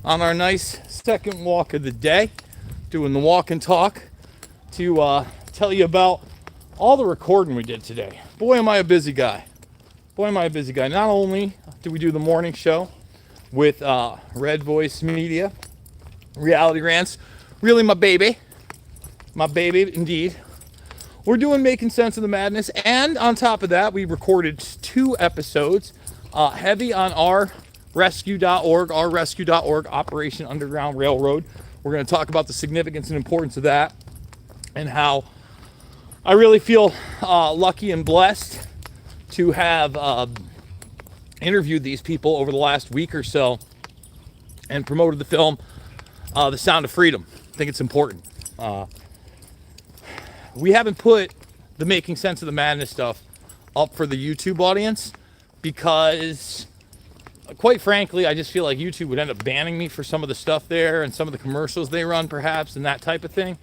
on our nice second walk of the day, doing the walk and talk to tell you about all the recording we did today. Boy, am I a busy guy. Boy, am I a busy guy. Not only did we do the morning show with Red Voice Media, Reality Rants, really my baby indeed. We're doing Making Sense of the Madness, and on top of that, we recorded 2 episodes heavy on rrescue.org, Operation Underground Railroad. We're going to talk about the significance and importance of that, and how I really feel lucky and blessed to have interviewed these people over the last week or so and promoted the film The Sound of Freedom. I think it's important. We haven't put the Making Sense of the Madness stuff up for the YouTube audience because, quite frankly, I just feel like YouTube would end up banning me for some of the stuff there and some of the commercials they run, perhaps, and that type of thing.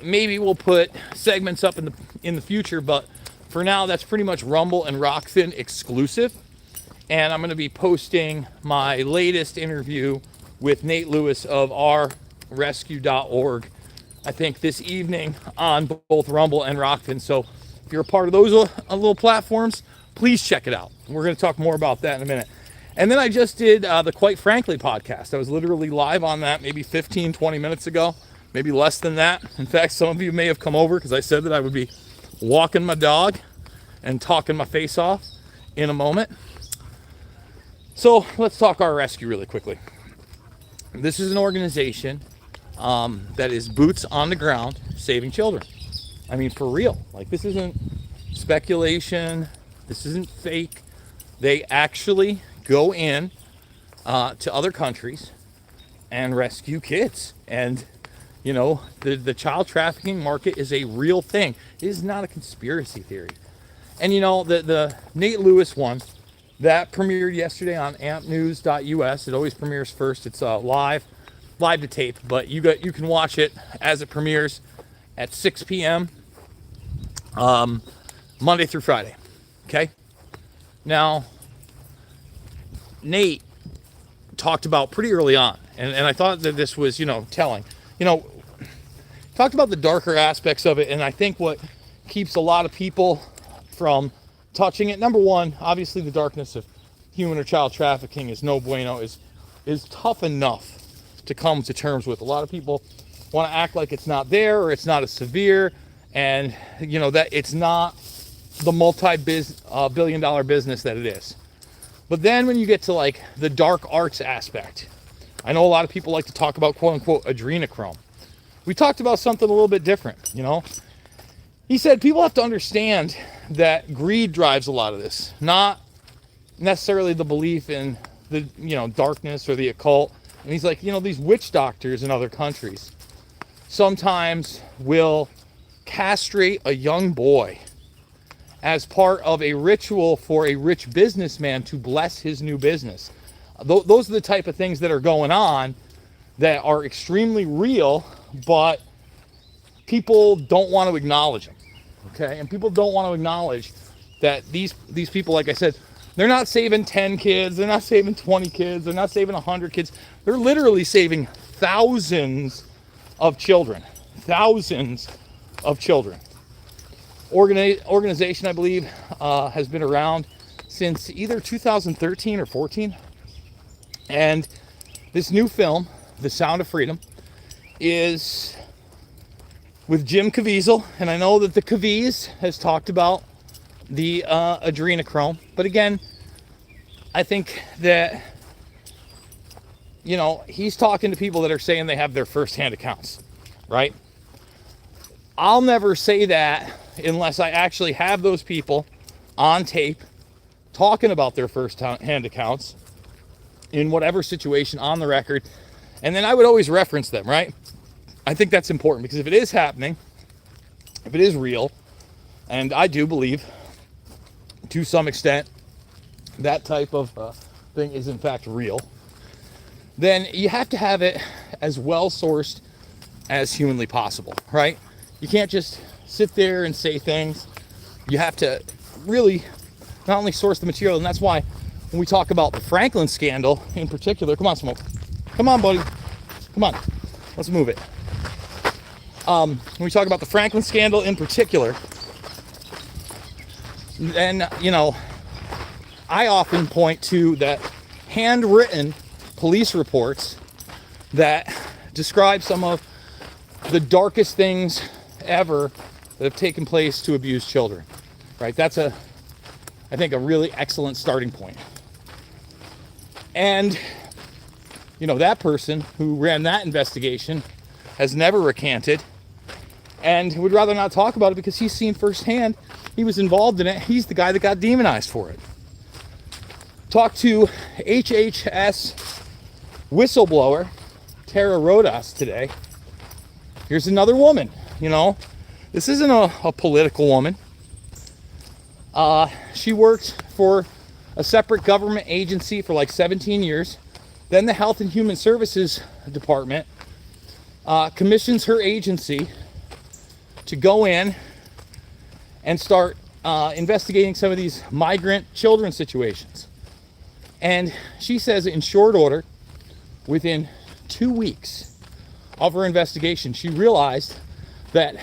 Maybe we'll put segments up in the future, but for now, that's pretty much Rumble and Rockfin exclusive. And I'm going to be posting my latest interview with Nate Lewis of rrescue.org, I think this evening on both Rumble and Rockfin. So if you're a part of those little platforms, please check it out. We're going to talk more about that in a minute. And then I just did the Quite Frankly podcast. I was literally live on that maybe 15, 20 minutes ago, maybe less than that. In fact, some of you may have come over because I said that I would be walking my dog and talking my face off in a moment. So let's talk our rescue really quickly. This is an organization that is boots on the ground saving children. I mean, for real. Like, this isn't speculation. This isn't fake. They actually go in to other countries and rescue kids. And, you know, the child trafficking market is a real thing. It is not a conspiracy theory. And, you know, the Nate Lewis one, that premiered yesterday on ampnews.us. It always premieres first. It's live to tape, but you can watch it as it premieres at 6 p.m. Monday through Friday. Okay? Now, Nate talked about pretty early on, and I thought that this was, telling. Talked about the darker aspects of it, and I think what keeps a lot of people from touching it, number one, obviously the darkness of human or child trafficking is no bueno, is tough enough to come to terms with. A lot of people want to act like it's not there or it's not as severe, and that it's not the multi-billion-dollar business that it is. But then when you get to like the dark arts aspect, I know a lot of people like to talk about quote-unquote adrenochrome. We talked about something a little bit different. He said people have to understand that greed drives a lot of this, not necessarily the belief in the darkness or the occult. And he's like, these witch doctors in other countries sometimes will castrate a young boy as part of a ritual for a rich businessman to bless his new business. Those are the type of things that are going on that are extremely real, but people don't want to acknowledge them. Okay? And people don't want to acknowledge that these people, like I said, they're not saving 10 kids, they're not saving 20 kids, they're not saving 100 kids. They're literally saving thousands of children. Thousands of children. Organization, I believe, has been around since either 2013 or 14. And this new film, The Sound of Freedom, is with Jim Caviezel. And I know that the Cavies has talked about the adrenochrome. But again, I think that, he's talking to people that are saying they have their first-hand accounts, right? I'll never say that unless I actually have those people on tape talking about their first-hand accounts in whatever situation on the record. And then I would always reference them, right? I think that's important because if it is happening, if it is real, and I do believe to some extent that type of thing is in fact real, then you have to have it as well sourced as humanly possible, right? You can't just sit there and say things. You have to really not only source the material, and that's why when we talk about the Franklin scandal in particular, come on, Smoke. Come on, buddy. Come on. Let's move it. When we talk about the Franklin scandal in particular, then, you know, I often point to that handwritten police reports that describe some of the darkest things ever that have taken place to abuse children, right? That's I think, a really excellent starting point. And, you know, that person who ran that investigation has never recanted and would rather not talk about it because he's seen firsthand. He was involved in it. He's the guy that got demonized for it. Talked to HHS whistleblower Tara Rodas today. Here's another woman, you know. This isn't a political woman. She worked for a separate government agency for like 17 years. Then the Health and Human Services Department commissions her agency to go in and start investigating some of these migrant children situations. And she says in short order, within 2 weeks of her investigation, she realized that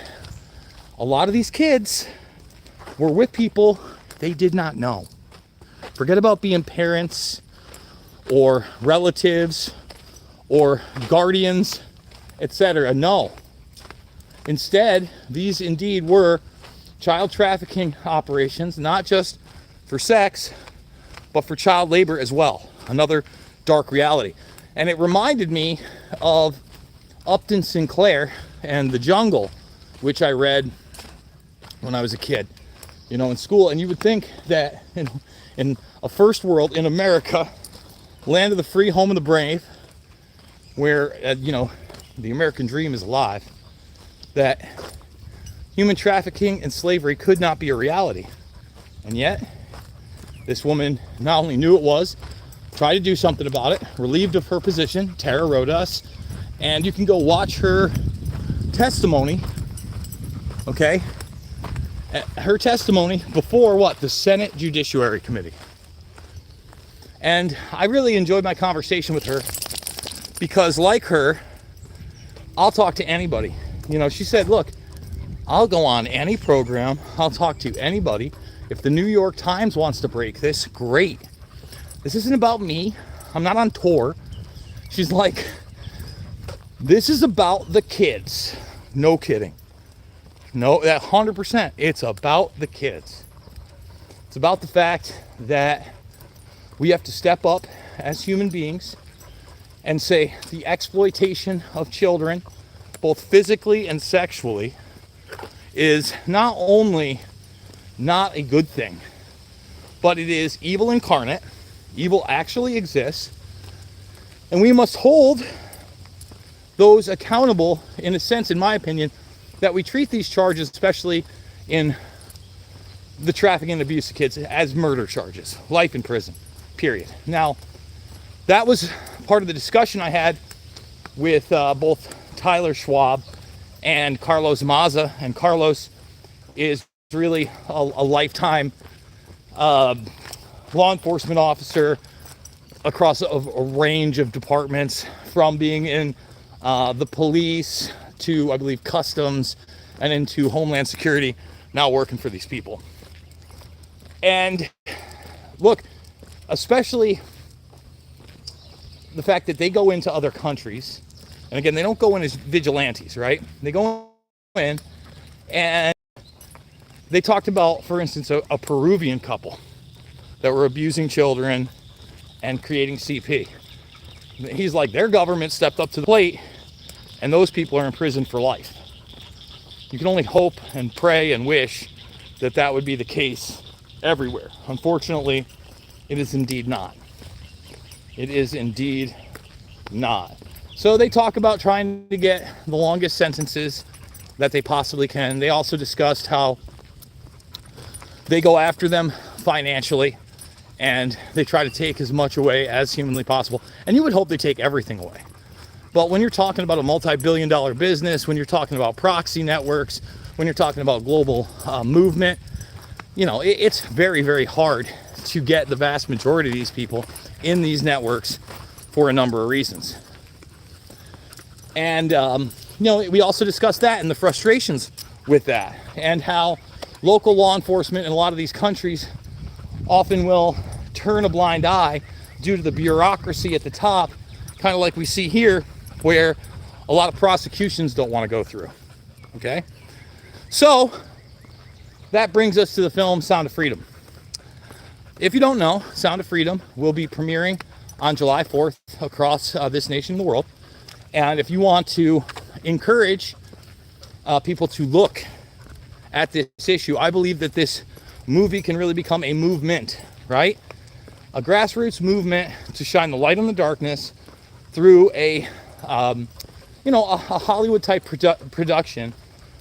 a lot of these kids were with people they did not know. Forget about being parents or relatives or guardians, etc. No. Instead, these indeed were child trafficking operations, not just for sex, but for child labor as well. Another dark reality. And it reminded me of Upton Sinclair and The Jungle, which I read when I was a kid, you know, in school. And you would think that in a first world, in America, land of the free, home of the brave, where, you know, the American dream is alive, that human trafficking and slavery could not be a reality. And yet, this woman not only knew it was, tried to do something about it, relieved of her position, Tara Rodas, and you can go watch her testimony, okay? Her testimony before what? The Senate Judiciary Committee. And I really enjoyed my conversation with her because, like her, I'll talk to anybody. You know, she said, look, I'll go on any program, I'll talk to anybody. If the New York Times wants to break this, great. This isn't about me. I'm not on tour. She's like, this is about the kids. No kidding. No, that 100%. It's about the kids. It's about the fact that we have to step up as human beings and say the exploitation of children, both physically and sexually, is not only not a good thing, but it is evil incarnate. Evil actually exists, and we must hold those accountable, in a sense, in my opinion, that we treat these charges, especially in the trafficking and abuse of kids, as murder charges, life in prison, period. Now, that was part of the discussion I had with both Tyler Schwab and Carlos Maza, and Carlos is really a lifetime law enforcement officer across a range of departments, from being in the police to, I believe, customs, and into Homeland Security, now working for these people. And look, especially the fact that they go into other countries, and again, they don't go in as vigilantes, right? They go in and they talked about, for instance, a Peruvian couple that were abusing children and creating CP. He's like, their government stepped up to the plate and those people are in prison for life. You can only hope and pray and wish that that would be the case everywhere. Unfortunately, it is indeed not. It is indeed not. So they talk about trying to get the longest sentences that they possibly can. They also discussed how they go after them financially and they try to take as much away as humanly possible. And you would hope they take everything away. But when you're talking about a multi-billion-dollar business, when you're talking about proxy networks, when you're talking about global movement, you know, it's very, very hard to get the vast majority of these people in these networks for a number of reasons. And, we also discussed that and the frustrations with that, and how local law enforcement in a lot of these countries often will turn a blind eye due to the bureaucracy at the top, kind of like we see here, where a lot of prosecutions don't want to go through. Okay? So, that brings us to the film Sound of Freedom. If you don't know, Sound of Freedom will be premiering on July 4th across this nation and the world. And if you want to encourage people to look at this issue, I believe that this movie can really become a movement, right? A grassroots movement to shine the light on the darkness through a Hollywood type production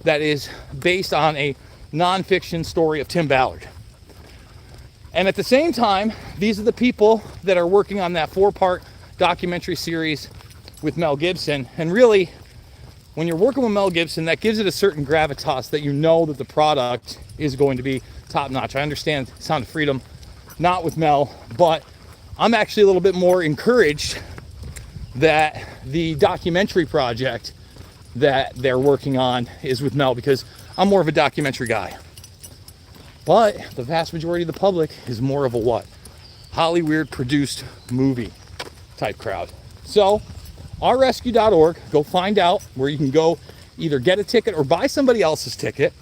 that is based on a nonfiction story of Tim Ballard. And at the same time, these are the people that are working on that 4-part documentary series with Mel Gibson. And really, when you're working with Mel Gibson, that gives it a certain gravitas that you know that the product is going to be top notch. I understand Sound of Freedom, not with Mel, but I'm actually a little bit more encouraged that the documentary project that they're working on is with Mel, because I'm more of a documentary guy. But the vast majority of the public is more of a what? Hollywood produced movie type crowd. So, ourrescue.org, go find out where you can go either get a ticket or buy somebody else's ticket.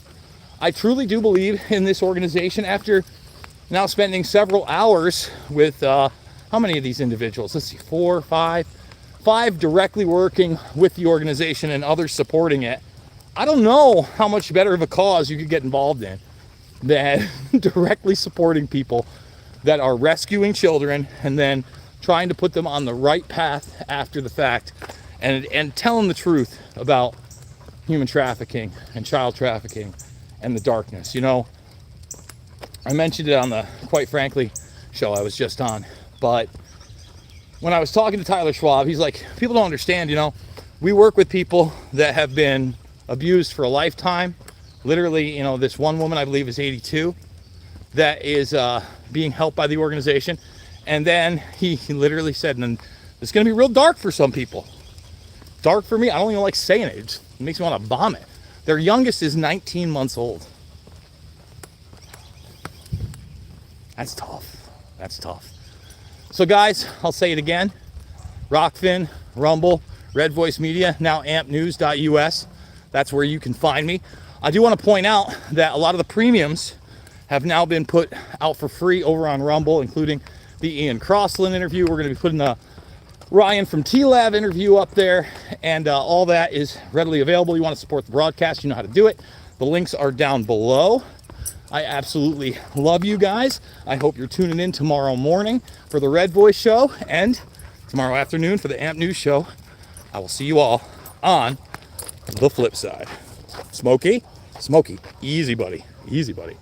I truly do believe in this organization after now spending several hours with, how many of these individuals? Let's see, 4, 5 directly working with the organization and others supporting it. I don't know how much better of a cause you could get involved in than directly supporting people that are rescuing children and then trying to put them on the right path after the fact, and tell them the truth about human trafficking and child trafficking and the darkness. I mentioned it on the Quite Frankly show I was just on, but when I was talking to Tyler Schwab, he's like, people don't understand, we work with people that have been abused for a lifetime. Literally, this one woman, I believe, is 82, that is being helped by the organization. And then he literally said, and it's going to be real dark for some people. Dark for me, I don't even like saying it. It makes me want to vomit. Their youngest is 19 months old. That's tough. That's tough. So guys, I'll say it again. Rockfin, Rumble, Red Voice Media, now ampnews.us. That's where you can find me. I do want to point out that a lot of the premiums have now been put out for free over on Rumble, including the Ian Crossland interview. We're going to be putting the Ryan from T-Lab interview up there, and all that is readily available. You want to support the broadcast, you know how to do it. The links are down below. I absolutely love you guys. I hope you're tuning in tomorrow morning for the Red Voice show, and tomorrow afternoon for the Amp News show. I will see you all on the flip side. Smokey, easy buddy, easy buddy.